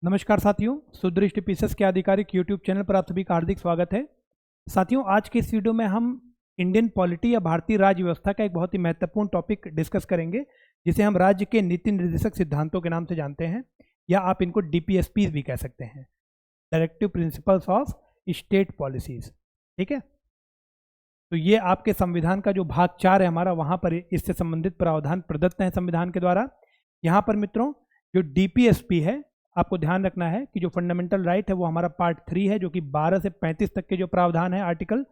नमस्कार साथियों, सुदृष्टि पीसेस के आधिकारिक यूट्यूब चैनल पर आप सभी का हार्दिक स्वागत है। साथियों, आज के इस वीडियो में हम इंडियन पॉलिटी या भारतीय राज्य व्यवस्था का एक बहुत ही महत्वपूर्ण टॉपिक डिस्कस करेंगे, जिसे हम राज्य के नीति निर्देशक सिद्धांतों के नाम से जानते हैं, या आप इनको DPSPs भी कह सकते हैं, directive principles of state policies. ठीक है, तो ये आपके संविधान का जो भाग 4 है हमारा, वहाँ पर इससे संबंधित प्रावधान प्रदत्त हैं संविधान के द्वारा। यहाँ पर मित्रों जो DPSP है, आपको ध्यान रखना है कि जो फंडामेंटल राइट है वो हमारा पार्ट 3 है, जो कि 12 से 35 तक के जो प्रावधान है आर्टिकल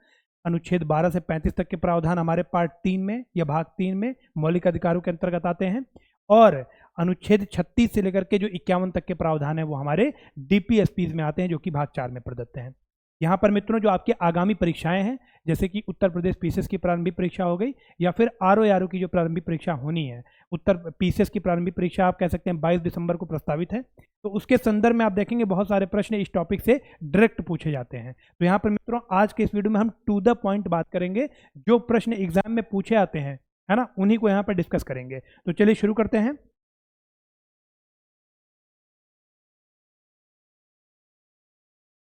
अनुच्छेद 12 से 35 तक के प्रावधान हमारे पार्ट 3 में या भाग 3 में मौलिक अधिकारों के अंतर्गत आते हैं, और अनुच्छेद 36 से लेकर के जो 51 तक के प्रावधान है वो हमारे DPSPs में आते हैं, जो कि भाग 4 में प्रदत्त हैं। यहाँ पर मित्रों जो आपकी आगामी परीक्षाएं हैं, जैसे कि उत्तर प्रदेश पीसीएस की प्रारंभिक परीक्षा हो गई, या फिर RO की जो प्रारंभिक परीक्षा होनी है, उत्तर पीसीएस की प्रारंभिक परीक्षा आप कह सकते हैं 22 दिसंबर को प्रस्तावित है। तो उसके संदर्भ में आप देखेंगे बहुत सारे प्रश्न इस टॉपिक से डायरेक्ट पूछे जाते हैं। तो यहाँ पर मित्रों आज के इस वीडियो में हम टू द पॉइंट बात करेंगे, जो प्रश्न एग्जाम में पूछे आते हैं, है ना, उन्हीं को यहाँ पर डिस्कस करेंगे। तो चलिए शुरू करते हैं।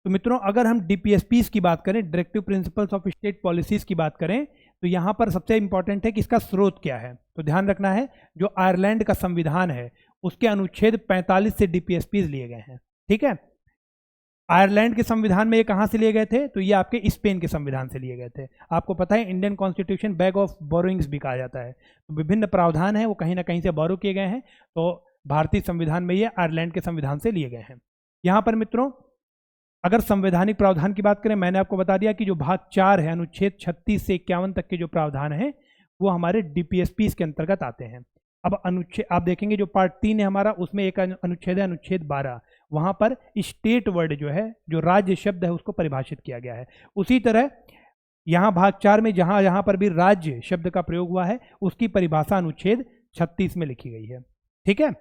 तो मित्रों अगर हम DPSPs की बात करें, directive principles of state policies की बात करें, तो यहाँ पर सबसे इंपॉर्टेंट है कि इसका स्रोत क्या है। तो ध्यान रखना है, जो आयरलैंड का संविधान है उसके अनुच्छेद 45 से DPSPs लिए गए हैं। ठीक है, आयरलैंड के संविधान में ये कहाँ से लिए गए थे? तो ये आपके स्पेन के संविधान से लिए गए थे। आपको पता है Indian constitution bag of borrowings भी कहा जाता है। तो विभिन्न प्रावधान है वो कहीं ना कहीं से बोरो किए गए हैं। तो भारतीय संविधान में ये आयरलैंड के संविधान से लिए गए हैं। यहाँ पर मित्रों अगर संवैधानिक प्रावधान की बात करें, मैंने आपको बता दिया कि जो भाग 4 है अनुच्छेद 36 से 51 तक के जो प्रावधान है वो हमारे DPSPs के अंतर्गत आते हैं। अब अनुच्छेद आप देखेंगे जो पार्ट 3 है हमारा, उसमें एक अनुच्छेद है अनुच्छेद 12, वहाँ पर स्टेट वर्ड जो है, जो राज्य शब्द है, उसको परिभाषित किया गया है। उसी तरह यहाँ भाग 4 में जहाँ पर भी राज्य शब्द का प्रयोग हुआ है उसकी परिभाषा अनुच्छेद 36 में लिखी गई है। ठीक है,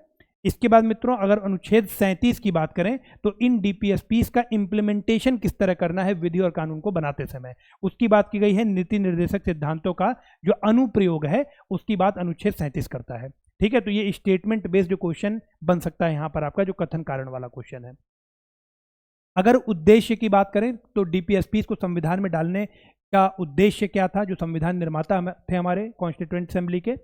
इसके बाद मित्रों अगर अनुच्छेद 37 की बात करें तो इन DPSPs का इंप्लीमेंटेशन किस तरह करना है विधि और कानून को बनाते समय, उसकी बात की गई है। नीति निर्देशक सिद्धांतों का जो अनुप्रयोग है उसकी बात अनुच्छेद 37 करता है। ठीक है, तो ये स्टेटमेंट बेस्ड जो क्वेश्चन बन सकता है यहाँ पर आपका, जो कथन कारण वाला क्वेश्चन है। अगर उद्देश्य की बात करें तो DPSPs को संविधान में डालने का उद्देश्य क्या था? जो संविधान निर्माता थे हमारे कॉन्स्टिट्यूएंट असेंबली के,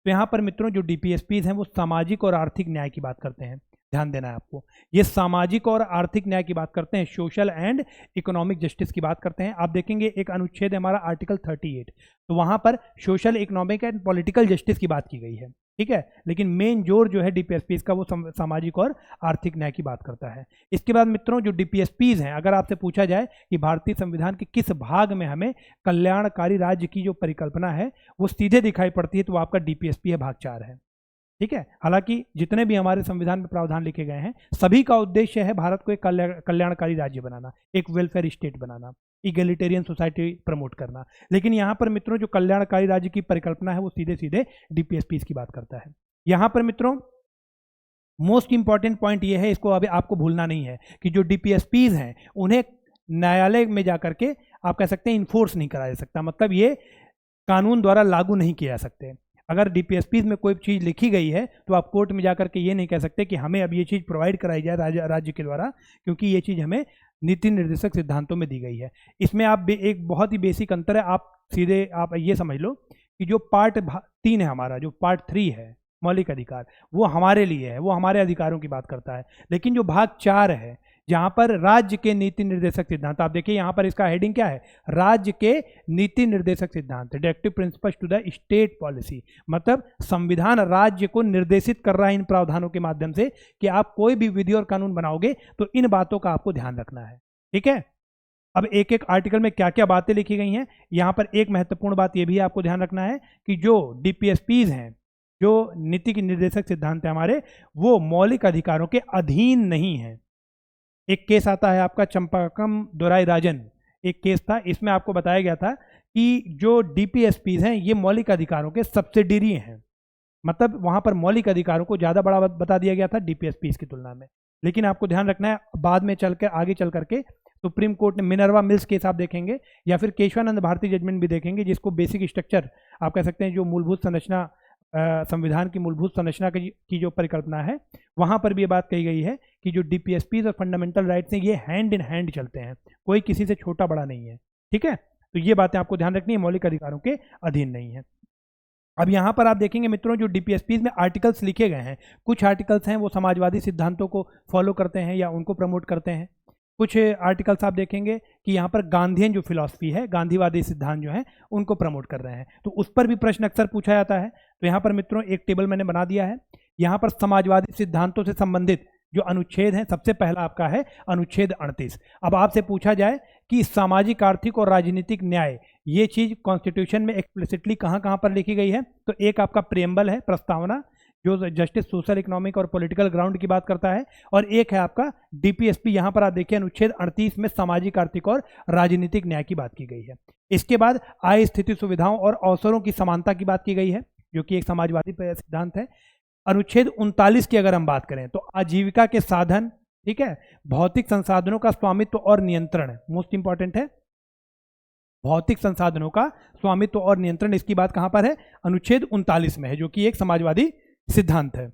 तो यहाँ पर मित्रों जो DPSPs हैं वो सामाजिक और आर्थिक न्याय की बात करते हैं। ध्यान देना है आपको, ये सामाजिक और आर्थिक न्याय की बात करते हैं, सोशल एंड इकोनॉमिक जस्टिस की बात करते हैं। आप देखेंगे एक अनुच्छेद है हमारा आर्टिकल 38, तो वहाँ पर social, economic and political justice की बात की गई है। ठीक है, लेकिन मेन जोर जो है DPSPs का वो सामाजिक और आर्थिक न्याय की बात करता है। इसके बाद मित्रों जो DPSPs हैं, अगर आपसे पूछा जाए कि भारतीय संविधान के किस भाग में हमें कल्याणकारी राज्य की जो परिकल्पना है वो सीधे दिखाई पड़ती है, तो वो आपका DPSP है, भाग 4 है। ठीक है, हालांकि जितने भी हमारे संविधान में प्रावधान लिखे गए हैं सभी का उद्देश्य है भारत को एक कल्याणकारी राज्य बनाना, एक वेलफेयर स्टेट बनाना, इगैलिटेरियन सोसाइटी प्रमोट करना। लेकिन यहाँ पर मित्रों जो कल्याणकारी राज्य की परिकल्पना है वो सीधे सीधे DPSPs की बात करता है। यहाँ पर मित्रों मोस्ट इंपॉर्टेंट पॉइंट ये है, इसको अभी आपको भूलना नहीं है, कि जो DPSPs हैं उन्हें न्यायालय में जाकर के आप कह सकते हैं इन्फोर्स नहीं कराया जा सकता, मतलब ये कानून द्वारा लागू नहीं किए जा सकते। अगर DPSPs में कोई चीज़ लिखी गई है तो आप कोर्ट में जाकर के ये नहीं कह सकते कि हमें अब ये चीज़ प्रोवाइड कराई जाए राज्य के द्वारा, क्योंकि ये चीज़ हमें नीति निर्देशक सिद्धांतों में दी गई है। इसमें आप एक बहुत ही बेसिक अंतर है, आप सीधे आप ये समझ लो कि जो पार्ट 3 है हमारा, जो पार्ट 3 है मौलिक अधिकार, वो हमारे लिए है, वो हमारे अधिकारों की बात करता है। लेकिन जो भाग 4 है जहाँ पर राज्य के नीति निर्देशक सिद्धांत, आप देखिए यहाँ पर इसका हेडिंग क्या है, राज्य के नीति निर्देशक सिद्धांत, directive principles to the state policy, मतलब संविधान राज्य को निर्देशित कर रहा है इन प्रावधानों के माध्यम से कि आप कोई भी विधि और कानून बनाओगे तो इन बातों का आपको ध्यान रखना है। ठीक है, अब एक एक आर्टिकल में क्या क्या बातें लिखी गई हैं, यहाँ पर एक महत्वपूर्ण बात यह भी आपको ध्यान रखना है कि जो DPSPs हैं, जो नीति के निर्देशक सिद्धांत है हमारे, वो मौलिक अधिकारों के अधीन नहीं है। एक केस आता है आपका चंपाकम दोराई राजन, एक केस था, इसमें आपको बताया गया था कि जो DPSPs हैं ये मौलिक अधिकारों के सब्सिडरी हैं, मतलब वहाँ पर मौलिक अधिकारों को ज़्यादा बड़ा बता दिया गया था DPSPs की तुलना में। लेकिन आपको ध्यान रखना है, बाद में चल कर आगे चल करके सुप्रीम कोर्ट ने मिनर्वा मिल्स केस आप देखेंगे, या फिर केशवानंद भारती जजमेंट भी देखेंगे, जिसको बेसिक स्ट्रक्चर आप कह सकते हैं, जो मूलभूत संरचना संविधान की मूलभूत संरचना की जो परिकल्पना है, वहाँ पर भी ये बात कही गई है कि जो डीपीएसपीज और फंडामेंटल राइट्स हैं ये हैंड इन हैंड चलते हैं, कोई किसी से छोटा बड़ा नहीं है। ठीक है, तो ये बातें आपको ध्यान रखनी है, मौलिक अधिकारों के अधीन नहीं है। अब यहाँ पर आप देखेंगे मित्रों, जो डीपीएसपीज में आर्टिकल्स लिखे गए हैं, कुछ आर्टिकल्स हैं वो समाजवादी सिद्धांतों को फॉलो करते हैं या उनको प्रमोट करते हैं। कुछ आर्टिकल्स आप देखेंगे कि यहाँ पर गांधीयन जो फिलॉसफी है, गांधीवादी सिद्धांत जो है उनको प्रमोट कर रहे हैं, तो उस पर भी प्रश्न अक्सर पूछा जाता है। तो यहाँ पर मित्रों एक टेबल मैंने बना दिया है। यहाँ पर समाजवादी सिद्धांतों से संबंधित जो अनुच्छेद हैं, सबसे पहला आपका है अनुच्छेद 38। अब आपसे पूछा जाए कि सामाजिक, आर्थिक और राजनीतिक न्याय, ये चीज कॉन्स्टिट्यूशन में एक्सप्लिसिटली कहाँ कहाँ पर लिखी गई है, तो एक आपका प्रियम्बल है, प्रस्तावना, जो जस्टिस, सोशल, इकोनॉमिक और पॉलिटिकल ग्राउंड की बात करता है, और एक है आपका डीपीएसपी। यहाँ पर आप देखिए अनुच्छेद 38 में सामाजिक, आर्थिक और राजनीतिक न्याय की बात की गई है। इसके बाद आय, स्थिति, सुविधाओं और अवसरों की समानता की बात की गई है, जो कि एक समाजवादी सिद्धांत है। अनुच्छेद 39 की अगर हम बात करें तो आजीविका के साधन, ठीक है, भौतिक संसाधनों का स्वामित्व और नियंत्रण, मोस्ट इंपॉर्टेंट है, भौतिक संसाधनों का स्वामित्व और नियंत्रण, इसकी बात कहां पर है, अनुच्छेद 39 में है, जो कि एक समाजवादी सिद्धांत है।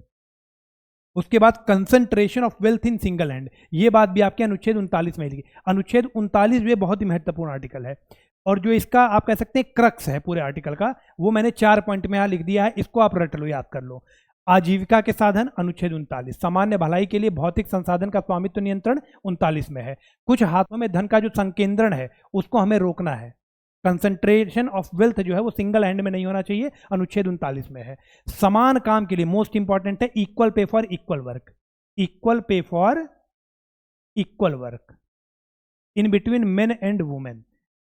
उसके बाद concentration of wealth in single hand, ये बात भी आपके अनुच्छेद 39 में लिखी। अनुच्छेद 39 ये बहुत ही महत्वपूर्ण आर्टिकल है, और जो इसका आप कह सकते हैं क्रक्स है पूरे आर्टिकल का, वो मैंने 4 पॉइंट में यहां लिख दिया है, इसको आप रट लो, याद कर लो। आजीविका के साधन अनुच्छेद 39, सामान्य भलाई के लिए भौतिक संसाधन का स्वामित्व नियंत्रण 39 में है। कुछ हाथों में धन का जो संकेंद्रण है उसको हमें रोकना है, कंसंट्रेशन ऑफ वेल्थ जो है वो सिंगल हैंड में नहीं होना चाहिए, अनुच्छेद 39 में है। समान काम के लिए मोस्ट इंपॉर्टेंट है equal pay for equal work, equal pay for equal work in between main and women,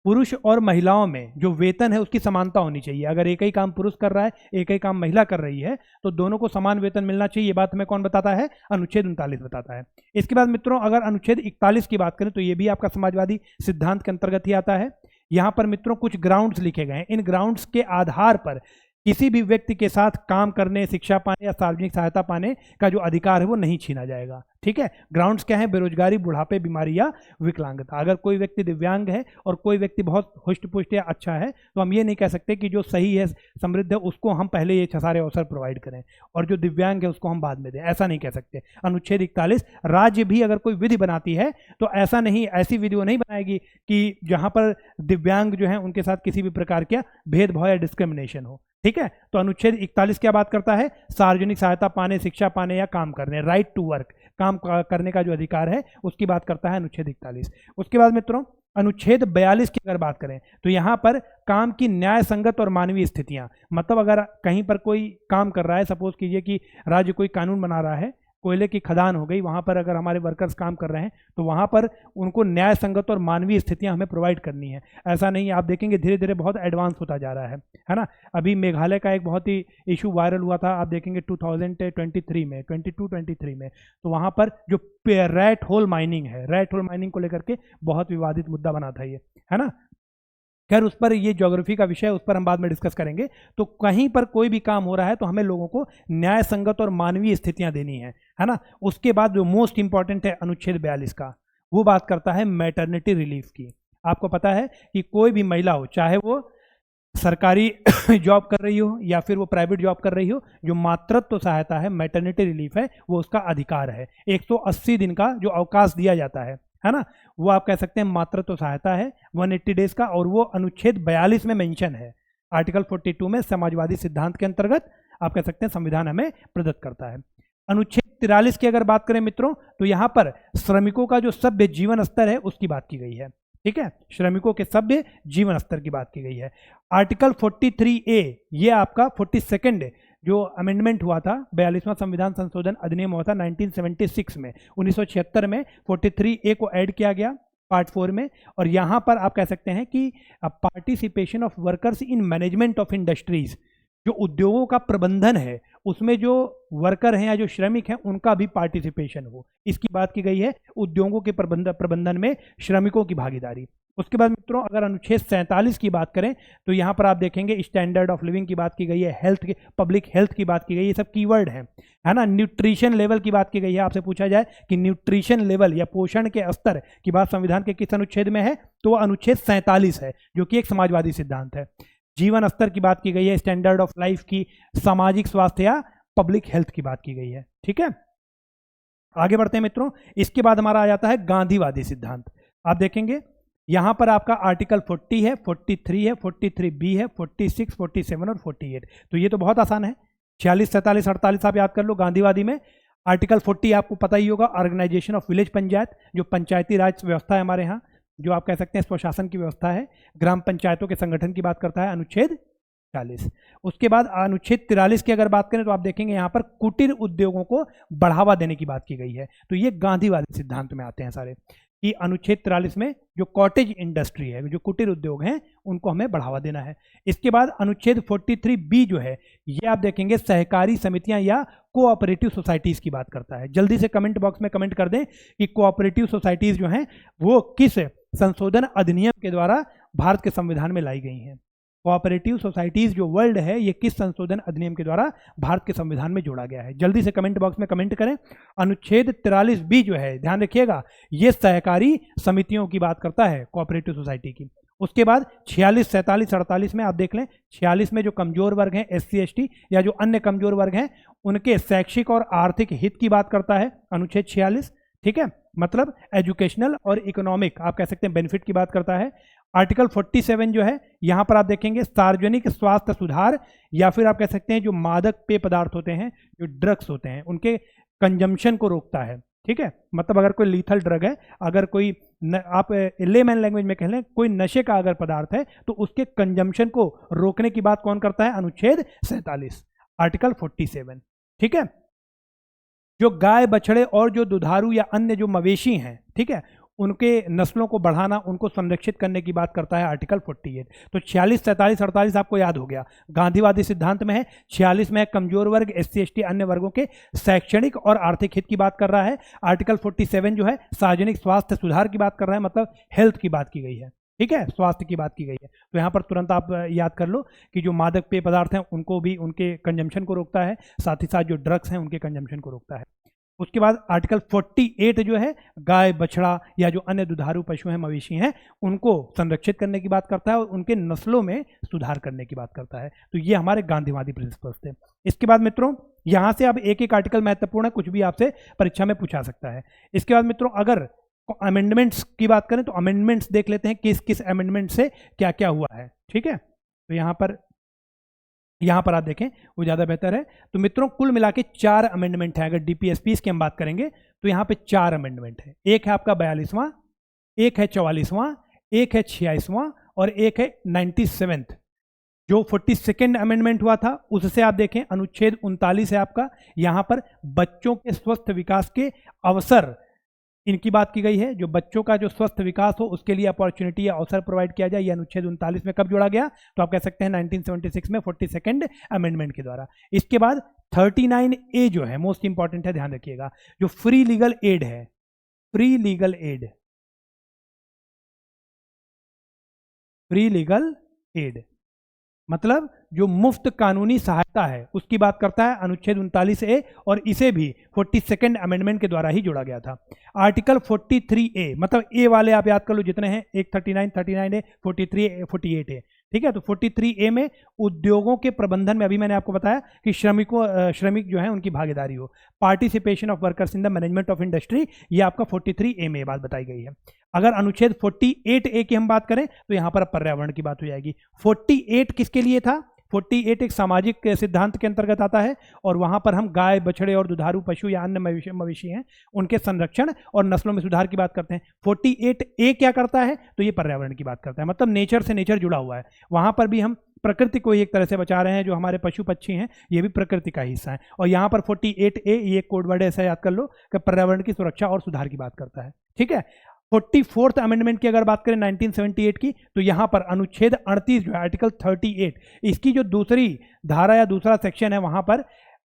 पुरुष और महिलाओं में जो वेतन है उसकी समानता होनी चाहिए। अगर एक ही काम पुरुष कर रहा है, एक ही काम महिला कर रही है, तो दोनों को समान वेतन मिलना चाहिए। ये बात हमें कौन बताता है, अनुच्छेद 39 बताता है। इसके बाद मित्रों अगर अनुच्छेद 41 की बात करें तो ये भी आपका समाजवादी सिद्धांत के अंतर्गत ही आता है। यहाँ पर मित्रों कुछ ग्राउंड्स लिखे गए हैं, इन ग्राउंड्स के आधार पर किसी भी व्यक्ति के साथ काम करने, शिक्षा पाने या सार्वजनिक सहायता पाने का जो अधिकार है वो नहीं छीना जाएगा। ठीक है, ग्राउंड्स क्या है, बेरोजगारी, बुढ़ापे, बीमारी या विकलांगता। अगर कोई व्यक्ति दिव्यांग है और कोई व्यक्ति बहुत हुष्ट पुष्ट या अच्छा है, तो हम ये नहीं कह सकते कि जो सही है, समृद्ध है, उसको हम पहले ये सारे अवसर प्रोवाइड करें और जो दिव्यांग है उसको हम बाद में दें, ऐसा नहीं कह सकते। अनुच्छेद 41, राज्य भी अगर कोई विधि बनाती है तो ऐसा नहीं, ऐसी विधि वो नहीं बनाएगी कि जहां पर दिव्यांग जो है उनके साथ किसी भी प्रकार का भेदभाव या डिस्क्रिमिनेशन हो। ठीक है, तो अनुच्छेद 41 क्या बात करता है, सार्वजनिक सहायता पाने, शिक्षा पाने या काम करने, राइट टू वर्क, काम करने का जो अधिकार है उसकी बात करता है अनुच्छेद 41। उसके बाद मित्रों अनुच्छेद 42 की अगर बात करें तो यहाँ पर काम की न्याय संगत और मानवीय स्थितियां, मतलब अगर कहीं पर कोई काम कर रहा है, सपोज कीजिए कि राज्य कोई कानून बना रहा है, कोयले की खदान हो गई, वहां पर अगर हमारे वर्कर्स काम कर रहे हैं तो वहां पर उनको न्याय संगत और मानवीय स्थितियां हमें प्रोवाइड करनी है। ऐसा नहीं, आप देखेंगे धीरे धीरे बहुत एडवांस होता जा रहा है ना। अभी मेघालय का एक बहुत ही इशू वायरल हुआ था, आप देखेंगे 2023 में, 22-23 में, तो वहां पर जो रैट होल माइनिंग है, रैट होल माइनिंग को लेकर के बहुत विवादित मुद्दा बना था ये, है ना। खैर उस पर, ये ज्योग्राफी का विषय है, उस पर हम बाद में डिस्कस करेंगे। तो कहीं पर कोई भी काम हो रहा है तो हमें लोगों को न्याय संगत और मानवीय स्थितियां देनी है ना। उसके बाद जो मोस्ट इंपॉर्टेंट है अनुच्छेद 42 का, वो बात करता है मैटरनिटी रिलीफ की। आपको पता है कि कोई भी महिला हो, चाहे वो सरकारी जॉब कर रही हो या फिर वो प्राइवेट जॉब कर रही हो, जो मातृत्व सहायता है, मैटरनिटी रिलीफ है, वो उसका अधिकार है। 180 दिन का जो अवकाश दिया जाता है ना, वो आप कह सकते हैं मातृत्व सहायता है, 180 डेज का, और वो अनुच्छेद 42 में मेंशन है। आर्टिकल 42 में समाजवादी सिद्धांत के अंतर्गत आप कह सकते हैं संविधान हमें प्रदत्त करता है। अनुच्छेद 43 की अगर बात करें मित्रों तो यहां पर श्रमिकों का जो सभ्य जीवन स्तर है उसकी बात की गई है। ठीक है, श्रमिकों के सभ्य जीवन स्तर की बात की गई है। आर्टिकल 43A, ये आपका 42nd जो अमेंडमेंट हुआ था, 42वां संविधान संशोधन अधिनियम हुआ था 1976 में, 1976 में 43A को ऐड किया गया पार्ट 4 में, और यहाँ पर आप कह सकते हैं कि participation of workers in management of industries, जो उद्योगों का प्रबंधन है उसमें जो वर्कर हैं या जो श्रमिक हैं उनका भी पार्टिसिपेशन हो, इसकी बात की गई है। उद्योगों के प्रबंधन में श्रमिकों की भागीदारी। उसके बाद मित्रों अगर अनुच्छेद 47 की बात करें तो यहाँ पर आप देखेंगे स्टैंडर्ड ऑफ लिविंग की बात की गई है, हेल्थ की, पब्लिक हेल्थ की बात की गई है, ये सब कीवर्ड हैं, है ना। न्यूट्रिशन लेवल की बात की गई है। आपसे पूछा जाए कि न्यूट्रिशन लेवल या पोषण के स्तर की बात संविधान के किस अनुच्छेद में है, तो अनुच्छेद 47 है, जो कि एक समाजवादी सिद्धांत है। जीवन स्तर की बात की गई है, स्टैंडर्ड ऑफ लाइफ की, सामाजिक स्वास्थ्य या पब्लिक हेल्थ की बात की गई है। ठीक है, आगे बढ़ते हैं मित्रों। इसके बाद हमारा आ जाता है गांधीवादी सिद्धांत। आप देखेंगे यहां पर आपका आर्टिकल 40 है, 43 है, 43B है, 46, 47 और 48। तो ये तो बहुत आसान है, 46, 47, 48 आप याद कर लो। गांधीवादी में आर्टिकल 40 आपको पता ही होगा, ऑर्गेनाइजेशन ऑफ विलेज पंचायत, जो पंचायती राज व्यवस्था है हमारे यहाँ, जो आप कह सकते हैं स्वशासन की व्यवस्था है, ग्राम पंचायतों के संगठन की बात करता है, अनुच्छेद 40। उसके बाद अनुच्छेद 43 की अगर बात करें तो आप देखेंगे यहाँ पर कुटीर उद्योगों को बढ़ावा देने की बात की गई है। तो ये गांधीवादी सिद्धांत में आते हैं सारे, कि अनुच्छेद 43 में जो कॉटेज इंडस्ट्री है, जो कुटीर उद्योग हैं, उनको हमें बढ़ावा देना है। इसके बाद अनुच्छेद 43B जो है, ये आप देखेंगे सहकारी समितियां या कोऑपरेटिव सोसाइटीज की बात करता है। जल्दी से कमेंट बॉक्स में कमेंट कर दें कि कोऑपरेटिव सोसाइटीज जो हैं वो किस संशोधन अधिनियम के द्वारा भारत के संविधान में लाई गई हैं। कोऑपरेटिव सोसाइटीज जो वर्ल्ड है, ये किस संशोधन अधिनियम के द्वारा भारत के संविधान में जोड़ा गया है। जल्दी से कमेंट बॉक्स में कमेंट करें। अनुच्छेद 43B जो है, ध्यान रखिएगा, ये सहकारी समितियों की बात करता है, कोऑपरेटिव सोसाइटी की। उसके बाद 46, 47, 48 में आप देख लें, 46 में जो कमजोर वर्ग हैं, SC ST या जो अन्य कमजोर वर्ग हैं, उनके शैक्षिक और आर्थिक हित की बात करता है अनुच्छेद 46। ठीक है, मतलब एजुकेशनल और इकोनॉमिक आप कह सकते हैं बेनिफिट की बात करता है। आर्टिकल 47 जो है, यहां पर आप देखेंगे सार्वजनिक स्वास्थ्य सुधार, या फिर आप कह सकते हैं जो मादक पेय पदार्थ होते हैं, जो ड्रग्स होते हैं, उनके कंजम्पशन को रोकता है। ठीक है, मतलब अगर कोई लीथल ड्रग है, अगर कोई आप लेमैन लैंग्वेज में कह लें, कोई नशे का अगर पदार्थ है, तो उसके कंजम्पशन को रोकने की बात कौन करता है? अनुच्छेद 47, आर्टिकल 47। ठीक है, जो गाय बछड़े और जो दुधारू या अन्य जो मवेशी हैं, ठीक है, उनके नस्लों को बढ़ाना, उनको संरक्षित करने की बात करता है आर्टिकल 48। तो 46, 47, 48 आपको याद हो गया, गांधीवादी सिद्धांत में है। 46 में कमजोर वर्ग, SC ST अन्य वर्गों के शैक्षणिक और आर्थिक हित की बात कर रहा है। आर्टिकल 47 जो है सार्वजनिक स्वास्थ्य सुधार की बात कर रहा है, मतलब हेल्थ की बात की गई है। ठीक है, स्वास्थ्य की बात की गई है। तो यहाँ पर तुरंत आप याद कर लो कि जो मादक पेय पदार्थ हैं उनको भी, उनके कंजम्पशन को रोकता है, साथ ही साथ जो ड्रग्स हैं उनके कंजम्पशन को रोकता है। उसके बाद आर्टिकल 48 जो है गाय बछड़ा या जो अन्य दुधारू पशु हैं, मवेशी हैं, उनको संरक्षित करने की बात करता है और उनके नस्लों में सुधार करने की बात करता है। तो ये हमारे गांधीवादी प्रिंसिपल्स थे। इसके बाद मित्रों यहाँ से अब एक एक आर्टिकल महत्वपूर्ण है, कुछ भी आपसे परीक्षा में पूछा सकता है। इसके बाद मित्रों अगर अमेंडमेंट्स की बात करें तो अमेंडमेंट्स देख लेते हैं, किस किस अमेंडमेंट से क्या क्या हुआ है। ठीक है, तो यहाँ पर आप देखें वो ज़्यादा बेहतर है। तो मित्रों कुल मिला के 4 अमेंडमेंट है। अगर DPSPs की हम बात करेंगे तो यहाँ पे 4 अमेंडमेंट है। एक है आपका 42वां, एक है 44वां, एक है 86वां और एक है 97th। जो 42nd अमेंडमेंट हुआ था उससे आप देखें अनुच्छेद 39 है आपका, यहाँ पर बच्चों के स्वस्थ विकास के अवसर इनकी बात की गई है। जो बच्चों का जो स्वस्थ विकास हो उसके लिए अपॉर्चुनिटी या अवसर प्रोवाइड किया जाए, ये अनुच्छेद 39 में कब जोड़ा गया? तो आप कह सकते हैं 1976 में 42nd अमेंडमेंट के द्वारा। इसके बाद 39A जो है मोस्ट इंपॉर्टेंट है, ध्यान रखिएगा, जो फ्री लीगल एड है, free legal aid, free legal aid मतलब जो मुफ्त कानूनी सहायता है उसकी बात करता है अनुच्छेद 39A, और इसे भी 42nd अमेंडमेंट के द्वारा ही जोड़ा गया था। आर्टिकल 43A मतलब ए वाले आप याद कर लो जितने हैं, एक 39, 39A, 43A, 48A। ठीक है, तो 43A में उद्योगों के प्रबंधन में, अभी मैंने आपको बताया कि श्रमिक जो है उनकी भागीदारी हो, participation of workers in the management of industry, ये आपका 43A में बात बताई गई है। अगर अनुच्छेद 48A की हम बात करें तो यहाँ पर पर्यावरण की बात हो जाएगी। 48 किसके लिए था? 48 एक सामाजिक सिद्धांत के अंतर्गत आता है और वहां पर हम गाय बछड़े और दुधारू पशु या अन्य मवेशी हैं उनके संरक्षण और नस्लों में सुधार की बात करते हैं। 48A क्या करता है? तो ये पर्यावरण की बात करता है, मतलब नेचर से नेचर जुड़ा हुआ है। वहां पर भी हम प्रकृति को एक तरह से बचा रहे हैं, जो हमारे पशु पक्षी हैं ये भी प्रकृति का हिस्सा है। और यहाँ पर 48A ये कोड वर्ड ऐसा याद कर लो कि पर्यावरण की सुरक्षा और सुधार की बात करता है। ठीक है, 44th अमेंडमेंट की अगर बात करें 1978 की, तो यहां पर अनुच्छेद 38 जो है आर्टिकल 38, इसकी जो दूसरी धारा या दूसरा सेक्शन है, वहां पर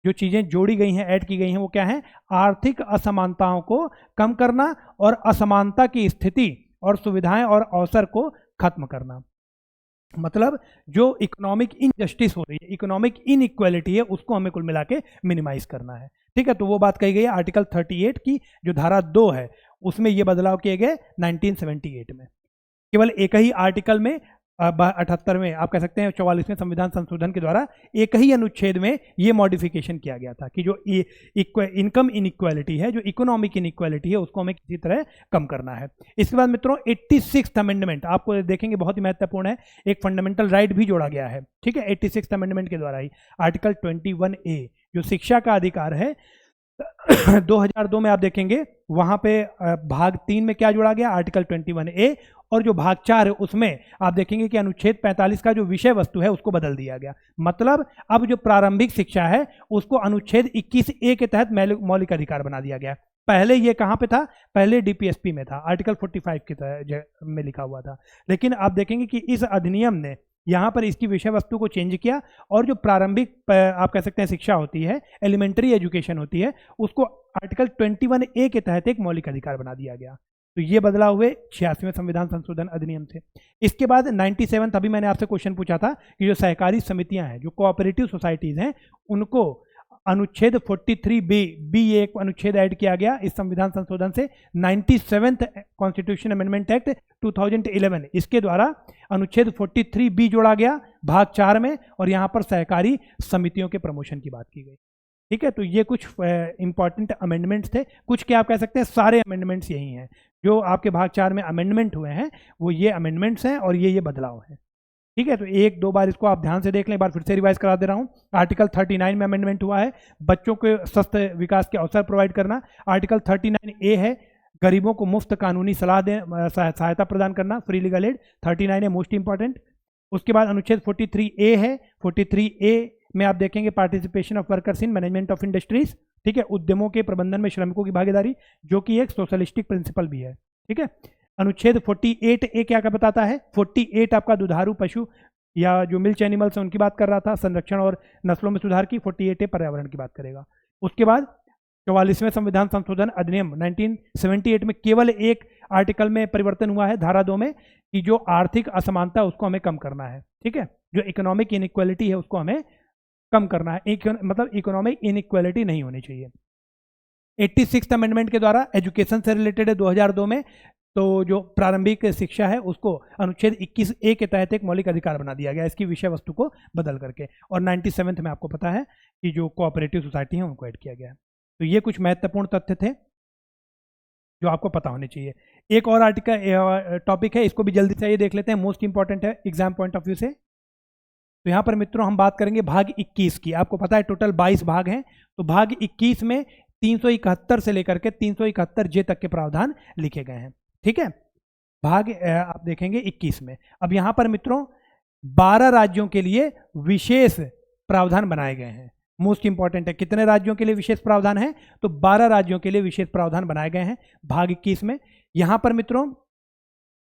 जो चीजें जोड़ी गई हैं, ऐड की गई हैं, वो क्या है? आर्थिक असमानताओं को कम करना और असमानता की स्थिति और सुविधाएं और अवसर को खत्म करना। मतलब जो इकोनॉमिक इनजस्टिस हो रही है, इकोनॉमिक इनइक्वालिटी है, उसको हमें कुल मिला के मिनिमाइज करना है। ठीक है, तो वो बात कही गई है आर्टिकल 38 की जो धारा 2 है उसमें ये बदलाव किए गए 1978 में। केवल एक ही आर्टिकल में 78 में, आप कह सकते हैं 44वें संविधान संशोधन के द्वारा एक ही अनुच्छेद में ये मॉडिफिकेशन किया गया था कि जो इनकम इनइक्वालिटी है, जो इकोनॉमिक इनइक्वालिटी है, उसको हमें किसी तरह कम करना है। इसके बाद मित्रों 86th अमेंडमेंट आपको देखेंगे बहुत ही महत्वपूर्ण है, एक फंडामेंटल राइट भी जोड़ा गया है, ठीक है, 86th अमेंडमेंट के द्वारा ही आर्टिकल 21A जो शिक्षा का अधिकार है 2002 में आप देखेंगे वहां पे भाग 3 में क्या जोड़ा गया, आर्टिकल 21A, और जो भाग 4 है उसमें आप देखेंगे कि अनुच्छेद 45 का जो विषय वस्तु है उसको बदल दिया गया। मतलब अब जो प्रारंभिक शिक्षा है उसको अनुच्छेद 21A के तहत मौलिक अधिकार बना दिया गया। पहले ये कहां पे था, पहले डीपीएसपी में था, आर्टिकल 45 के में लिखा हुआ था, लेकिन आप देखेंगे कि इस अधिनियम ने यहाँ पर इसकी विषय वस्तु को चेंज किया और जो प्रारंभिक आप कह सकते हैं शिक्षा होती है, एलिमेंट्री एजुकेशन होती है, उसको आर्टिकल 21A के तहत एक मौलिक अधिकार बना दिया गया। तो ये बदलाव हुए 86वें संविधान संशोधन अधिनियम से। इसके बाद 97 अभी मैंने आपसे क्वेश्चन पूछा था कि जो सहकारी समितियां हैं, जो कोऑपरेटिव सोसाइटीज हैं, उनको अनुच्छेद 43B एक अनुच्छेद ऐड किया गया इस संविधान संशोधन से। 97th कॉन्स्टिट्यूशन अमेंडमेंट एक्ट 2011, इसके द्वारा अनुच्छेद 43B जोड़ा गया भाग 4 में, और यहाँ पर सहकारी समितियों के प्रमोशन की बात की गई। ठीक है, तो ये कुछ इंपॉर्टेंट अमेंडमेंट्स थे, कुछ क्या आप कह सकते हैं सारे अमेंडमेंट्स यही हैं जो आपके भाग 4 में अमेंडमेंट हुए हैं, वो ये अमेंडमेंट्स हैं और ये बदलाव हैं। ठीक है, तो एक दो बार इसको आप ध्यान से देख लें, एक बार फिर से रिवाइज करा दे रहा हूँ। आर्टिकल 39 में अमेंडमेंट हुआ है, बच्चों के स्वस्थ विकास के अवसर प्रोवाइड करना। आर्टिकल 39A है, गरीबों को मुफ्त कानूनी सहायता प्रदान करना, फ्री लीगल एड। 39 है मोस्ट इंपॉर्टेंट। उसके बाद अनुच्छेद 43A है, 43A में आप देखेंगे participation of workers in management of industries, ठीक है, उद्यमों के प्रबंधन में श्रमिकों की भागीदारी, जो कि एक सोशलिस्टिक प्रिंसिपल भी है। ठीक है, अनुच्छेद 48A क्या बताता है, 48 आपका दुधारू पशु या जो मिल्क एनिमल्स हैं उनकी बात कर रहा था, संरक्षण और नस्लों में सुधार की। 48A पर्यावरण की बात करेगा। उसके बाद 44वें संविधान संशोधन अधिनियम 1978 में केवल एक आर्टिकल में परिवर्तन हुआ है, धारा 2 में, कि जो आर्थिक असमानता उसको हमें कम करना है। ठीक है, जो इकोनॉमिक इनइक्वालिटी है उसको हमें कम करना है, मतलब इकोनॉमिक इनइक्वालिटी नहीं होनी चाहिए। 86th अमेंडमेंट के द्वारा एजुकेशन से रिलेटेड है 2002 में, तो जो प्रारंभिक शिक्षा है उसको अनुच्छेद 21A के तहत एक मौलिक अधिकार बना दिया गया, इसकी विषय वस्तु को बदल करके। और 97 में आपको पता है कि जो कोऑपरेटिव सोसाइटी है उनको ऐड किया गया है। तो ये कुछ महत्वपूर्ण तथ्य थे जो आपको पता होने चाहिए। एक और आर्टिकल टॉपिक है, इसको भी जल्दी से ये देख लेते हैं, मोस्ट इंपॉर्टेंट है एग्जाम पॉइंट ऑफ व्यू से। तो यहाँ पर मित्रों हम बात करेंगे भाग 21 की। आपको पता है टोटल 22 भाग हैं, तो भाग 21 में 371 से लेकर के 371J तक के प्रावधान लिखे गए हैं। ठीक है, भाग आप देखेंगे 21 में। अब यहाँ पर मित्रों 12 राज्यों के लिए विशेष प्रावधान बनाए गए हैं। मोस्ट इंपॉर्टेंट है, कितने राज्यों के लिए विशेष प्रावधान है, तो 12 राज्यों के लिए विशेष प्रावधान बनाए गए हैं भाग 21 में। यहाँ पर मित्रों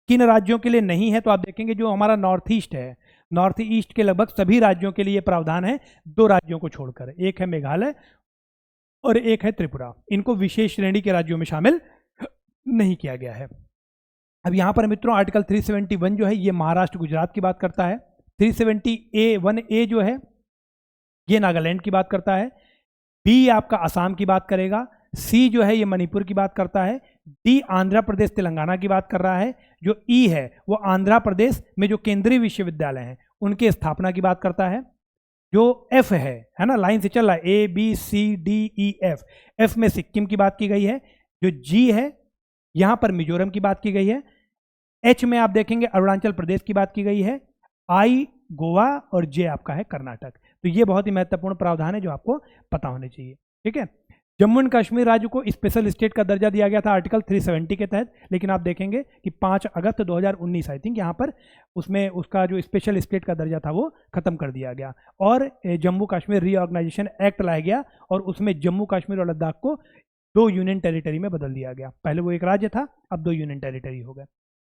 किन राज्यों के लिए नहीं है, तो आप देखेंगे जो हमारा नॉर्थ ईस्ट है, नॉर्थ ईस्ट के लगभग सभी राज्यों के लिए प्रावधान है, 2 राज्यों को छोड़कर, एक है मेघालय और एक है त्रिपुरा। इनको विशेष श्रेणी के राज्यों में शामिल नहीं किया गया है। अब यहाँ पर मित्रों आर्टिकल 371 जो है ये महाराष्ट्र गुजरात की बात करता है। 370A1A जो है ये नागालैंड की बात करता है। बी आपका असम की बात करेगा। सी जो है ये मणिपुर की बात करता है। डी आंध्र प्रदेश तेलंगाना की बात कर रहा है। जो ई है वो आंध्र प्रदेश में जो केंद्रीय विश्वविद्यालय हैं उनके स्थापना की बात करता है। जो एफ है ना, लाइन से चल रहा है, ABCDEF, एफ में सिक्किम की बात की गई है। जो जी है यहां पर मिजोरम की बात की गई है। एच में आप देखेंगे अरुणाचल प्रदेश की बात की गई है। आई गोवा और जे आपका है कर्नाटक। तो ये बहुत ही महत्वपूर्ण प्रावधान है जो आपको पता होने चाहिए। ठीक है, जम्मू एंड कश्मीर राज्य को स्पेशल स्टेट का दर्जा दिया गया था आर्टिकल 370 के तहत, लेकिन आप देखेंगे कि 5 अगस्त 2019 आई थिंक यहाँ पर उसमें उसका जो स्पेशल स्टेट का दर्जा था वो खत्म कर दिया गया और जम्मू कश्मीर रीऑर्गेनाइजेशन एक्ट लाया गया और उसमें जम्मू कश्मीर और लद्दाख को 2 यूनियन टेरिटरी में बदल दिया गया। पहले वो एक राज्य था, अब 2 यूनियन टेरिटरी हो गए।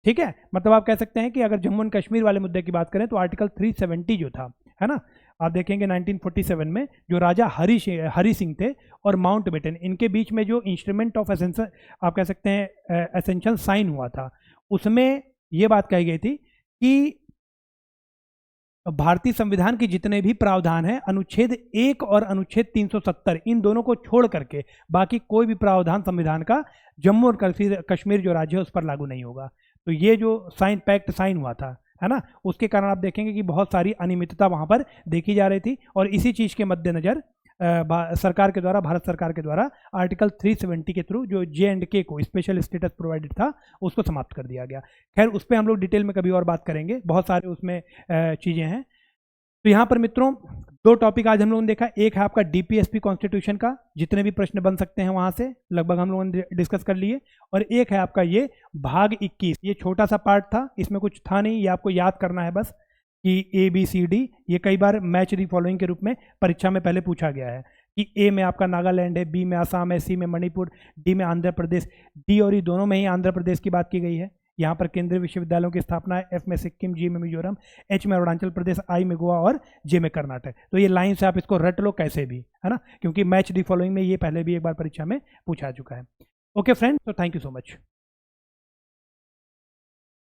ठीक है, मतलब आप कह सकते हैं कि अगर जम्मू एंड कश्मीर वाले मुद्दे की बात करें तो आर्टिकल 370 जो था, है ना, आप देखेंगे 1947 में जो राजा हरि सिंह थे और माउंट बेटन, इनके बीच में जो इंस्ट्रूमेंट ऑफ एसेंशन आप कह सकते हैं एसेंशियल साइन हुआ था, उसमें ये बात कही गई थी कि भारतीय संविधान के जितने भी प्रावधान हैं अनुच्छेद 1 और अनुच्छेद 370 इन दोनों को छोड़ करके बाकी कोई भी प्रावधान संविधान का जम्मू और कश्मीर जो राज्य है उस पर लागू नहीं होगा। तो ये जो पैक्ट साइन हुआ था, है ना, उसके कारण आप देखेंगे कि बहुत सारी अनियमितता वहाँ पर देखी जा रही थी और इसी चीज़ के मद्देनज़र सरकार के द्वारा, भारत सरकार के द्वारा आर्टिकल 370 के थ्रू जो J&K को स्पेशल स्टेटस प्रोवाइडेड था उसको समाप्त कर दिया गया। खैर उस पर हम लोग डिटेल में कभी और बात करेंगे, बहुत सारे उसमें चीज़ें हैं। तो यहाँ पर मित्रों दो टॉपिक आज हम लोगों ने देखा, एक है आपका डीपीएसपी कॉन्स्टिट्यूशन का, जितने भी प्रश्न बन सकते हैं वहाँ से लगभग हम लोगों ने डिस्कस कर लिए, और एक है आपका ये भाग 21, ये छोटा सा पार्ट था, इसमें कुछ था नहीं, ये आपको याद करना है बस कि ABCD ये कई बार मैच दी फॉलोइंग के रूप में परीक्षा में पहले पूछा गया है कि A में आपका नागालैंड है, B में असम है, C में मणिपुर, D में आंध्र प्रदेश, D और E दोनों में ही आंध्र प्रदेश की बात की गई है। यहाँ पर केंद्रीय विश्वविद्यालयों की स्थापना है, F में सिक्किम, G में मिजोरम, H में अरुणाचल प्रदेश, I में गोवा और J में कर्नाटक। तो ये लाइन से आप इसको रट लो कैसे भी, है ना, क्योंकि मैच दी फॉलोइंग में ये पहले भी एक बार परीक्षा में पूछा चुका है। ओके फ्रेंड, तो थैंक यू सो मच।